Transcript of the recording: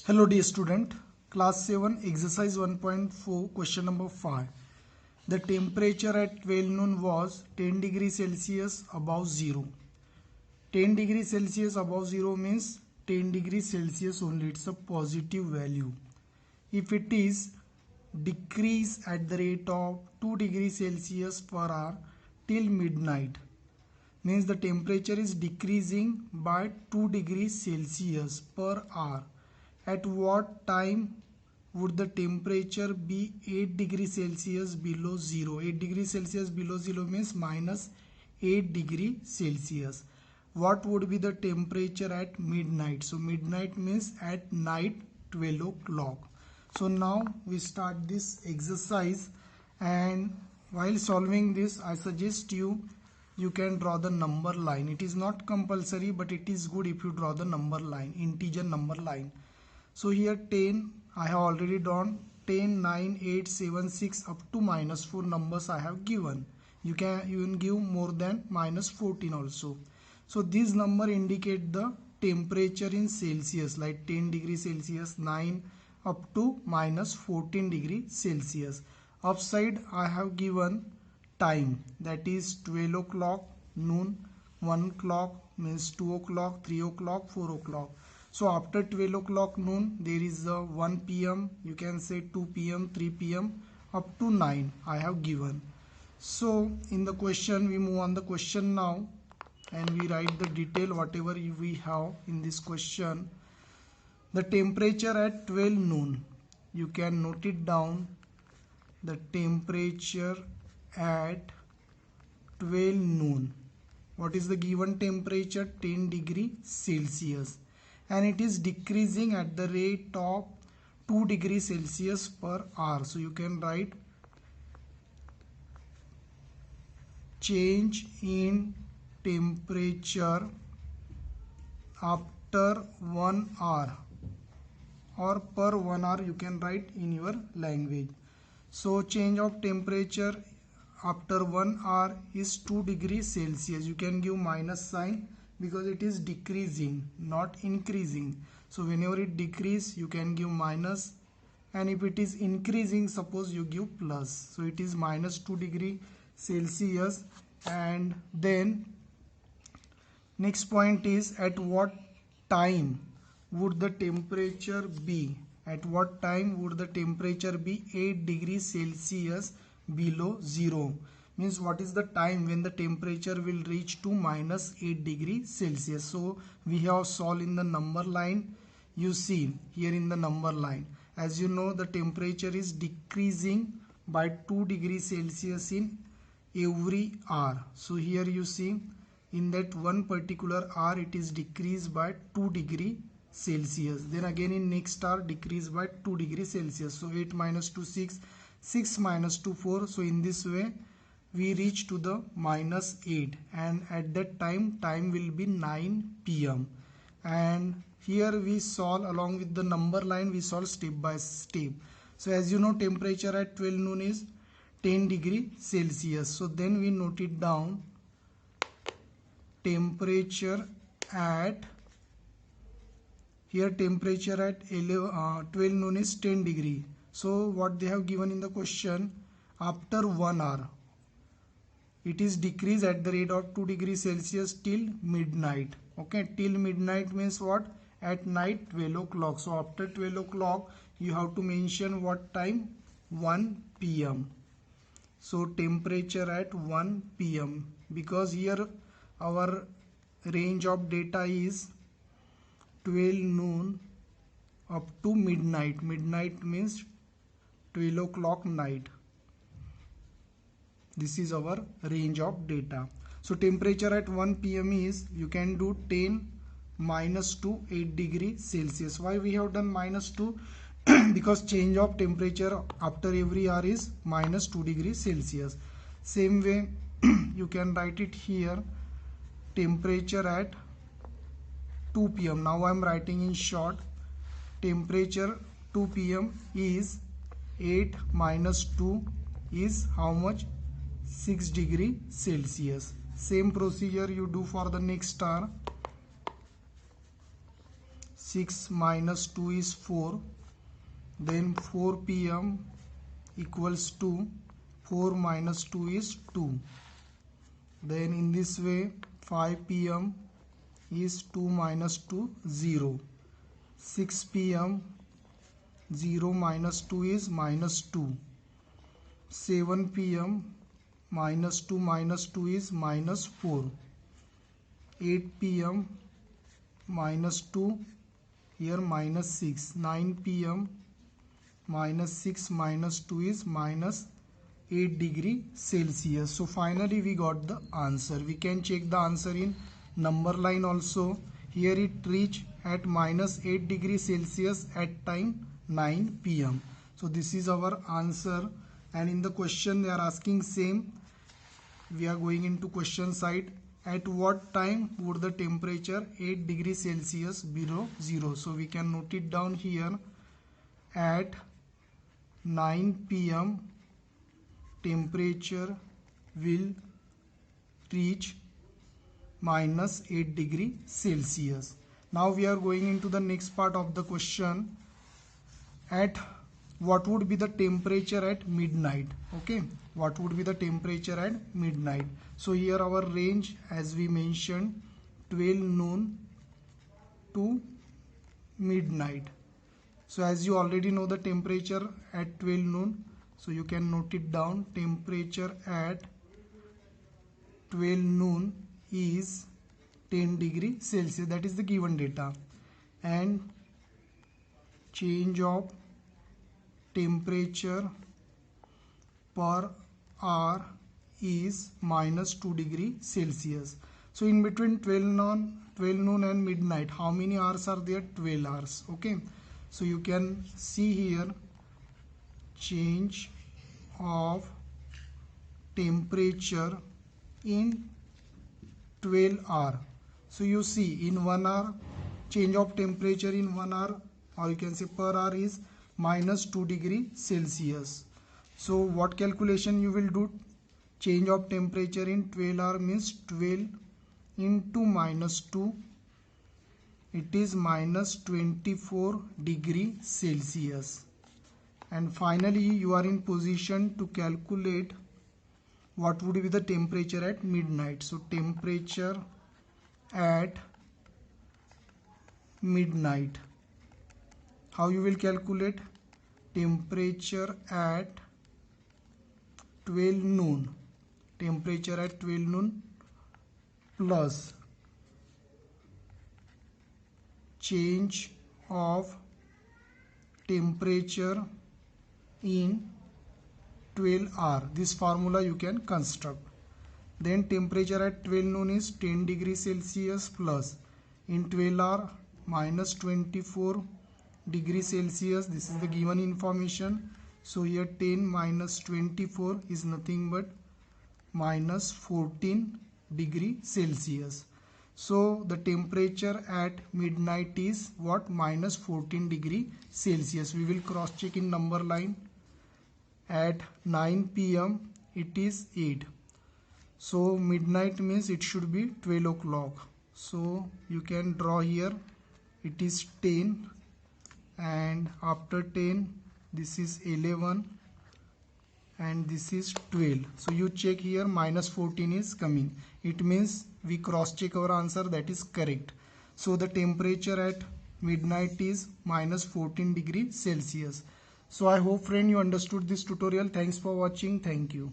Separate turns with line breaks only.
Hello dear student, class 7 exercise 1.4 question number 5. The temperature at 12 noon was 10 degrees Celsius above 0. 10 degrees Celsius above 0 means 10 degrees Celsius only, it's a positive value. If it is decrease at the rate of 2 degrees Celsius per hour till midnight, means the temperature is decreasing by 2 degrees Celsius per hour. At what time would the temperature be 8 degrees Celsius below 0? 8 degrees Celsius below 0 means minus 8 degrees Celsius. What would be the temperature at midnight? So midnight means at night 12 o'clock. So now we start this exercise, and while solving this I suggest you can draw the number line. It is not compulsory, but it is good if you draw the number line, integer number line. So here 10 I have already drawn. 10, 9, 8, 7, 6 up to minus 4 numbers I have given. You can even give more than minus 14 also. So this number indicate the temperature in Celsius, like 10 degrees Celsius, 9 up to minus 14 degrees Celsius. Upside I have given time, that is 12 o'clock, noon, 1 o'clock means 2 o'clock, 3 o'clock, 4 o'clock. So after 12 o'clock noon there is a 1 p.m. you can say 2 p.m. 3 p.m. up to 9 I have given. So in the question we move on the question now, and we write the detail whatever we have in this question. The temperature at 12 noon, you can note it down. The temperature at 12 noon, what is the given temperature? 10 degree Celsius, and it is decreasing at the rate of 2 degrees Celsius per hour. So you can write change in temperature after 1 hour, or per 1 hour you can write in your language. So change of temperature after 1 hour is 2 degrees Celsius. You can give minus sign because it is decreasing, not increasing. So whenever it decrease you can give minus, and if it is increasing suppose you give plus. So it is minus 2 degree Celsius. And then next point is, at what time would the temperature be? At what time would the temperature be 8 degrees Celsius below 0? Means what is the time when the temperature will reach to minus 8 degrees Celsius. So we have solved in the number line. You see here in the number line, as you know, the temperature is decreasing by 2 degrees Celsius in every hour. So here you see in that one particular hour it is decreased by 2 degree Celsius. Then again in next hour decreased by 2 degrees Celsius. So 8 minus 2 6, 6 minus 2 4. So in this way we reach to the minus 8, and at that time will be 9 p.m. and here we solve along with the number line, we solve step by step. So as you know, temperature at 12 noon is 10 degree Celsius. So then we note it down, temperature at, here temperature at 12 noon is 10 degree. So what they have given in the question, after 1 hour it is decreased at the rate of 2 degrees Celsius till midnight. Okay, till midnight means what? At night 12 o'clock. So after 12 o'clock you have to mention what time? 1 p.m. So temperature at 1 p.m. because here our range of data is 12 noon up to midnight. Midnight means 12 o'clock night. This is our range of data. So temperature at 1 p.m. is, you can do 10 minus 2, 8 degrees Celsius. Why we have done minus 2? Because change of temperature after every hour is minus 2 degrees Celsius. Same way you can write it here, temperature at 2 p.m. Now I am writing in short. Temperature 2 p.m. is 8 minus 2 is how much? 6 degree Celsius. Same procedure you do for the next hour. 6 minus 2 is 4. Then 4 p.m. equals to 4 minus 2 is 2. Then in this way 5 p.m. is 2 minus 2 0. 6 p.m. 0 minus 2 is minus 2. 7 p.m. minus 2 is minus 4. 8 p.m. minus 2 here minus 6. 9 p.m. minus 6 minus 2 is minus 8 degree Celsius. So finally we got the answer. We can check the answer in number line also. Here it reached at minus 8 degree Celsius at time 9 p.m. So this is our answer, and in the question they are asking same. We are going into question side. At what time would the temperature 8 degree Celsius below 0? So we can note it down here. At 9 p.m. temperature will reach minus 8 degree Celsius. Now we are going into the next part of the question. At what would be the temperature at midnight? Okay, what would be the temperature at midnight? So here our range, as we mentioned, 12 noon to midnight. So as you already know the temperature at 12 noon, so you can note it down. Temperature at 12 noon is 10 degree Celsius. That is the given data. And change of temperature per hour is minus 2 degree Celsius. So in between 12 noon and midnight, how many hours are there? 12 hours. Okay, so you can see here change of temperature in 12 hour. So you see in 1 hour, change of temperature in 1 hour, or you can say per hour, is minus 2 degree Celsius. So what calculation you will do? Change of temperature in 12 hour means 12 into minus 2. It is minus 24 degree Celsius. And finally you are in position to calculate what would be the temperature at midnight. So temperature at midnight, how you will calculate? Temperature at 12 noon, temperature at 12 noon plus change of temperature in 12 hour. This formula you can construct. Then temperature at 12 noon is 10 degree Celsius plus in 12 hour minus 24 degree Celsius. This is the given information. So here 10 minus 24 is nothing but minus 14 degree Celsius. So the temperature at midnight is what? Minus 14 degree Celsius. We will cross check in number line. At 9 p.m. it is 8. So midnight means it should be 12 o'clock. So you can draw here, it is 10, and after 10 this is 11, and this is 12. So you check here, minus 14 is coming. It means we cross check our answer, that is correct. So the temperature at midnight is minus 14 degree Celsius. So I hope friend you understood this tutorial. Thanks for watching. Thank you.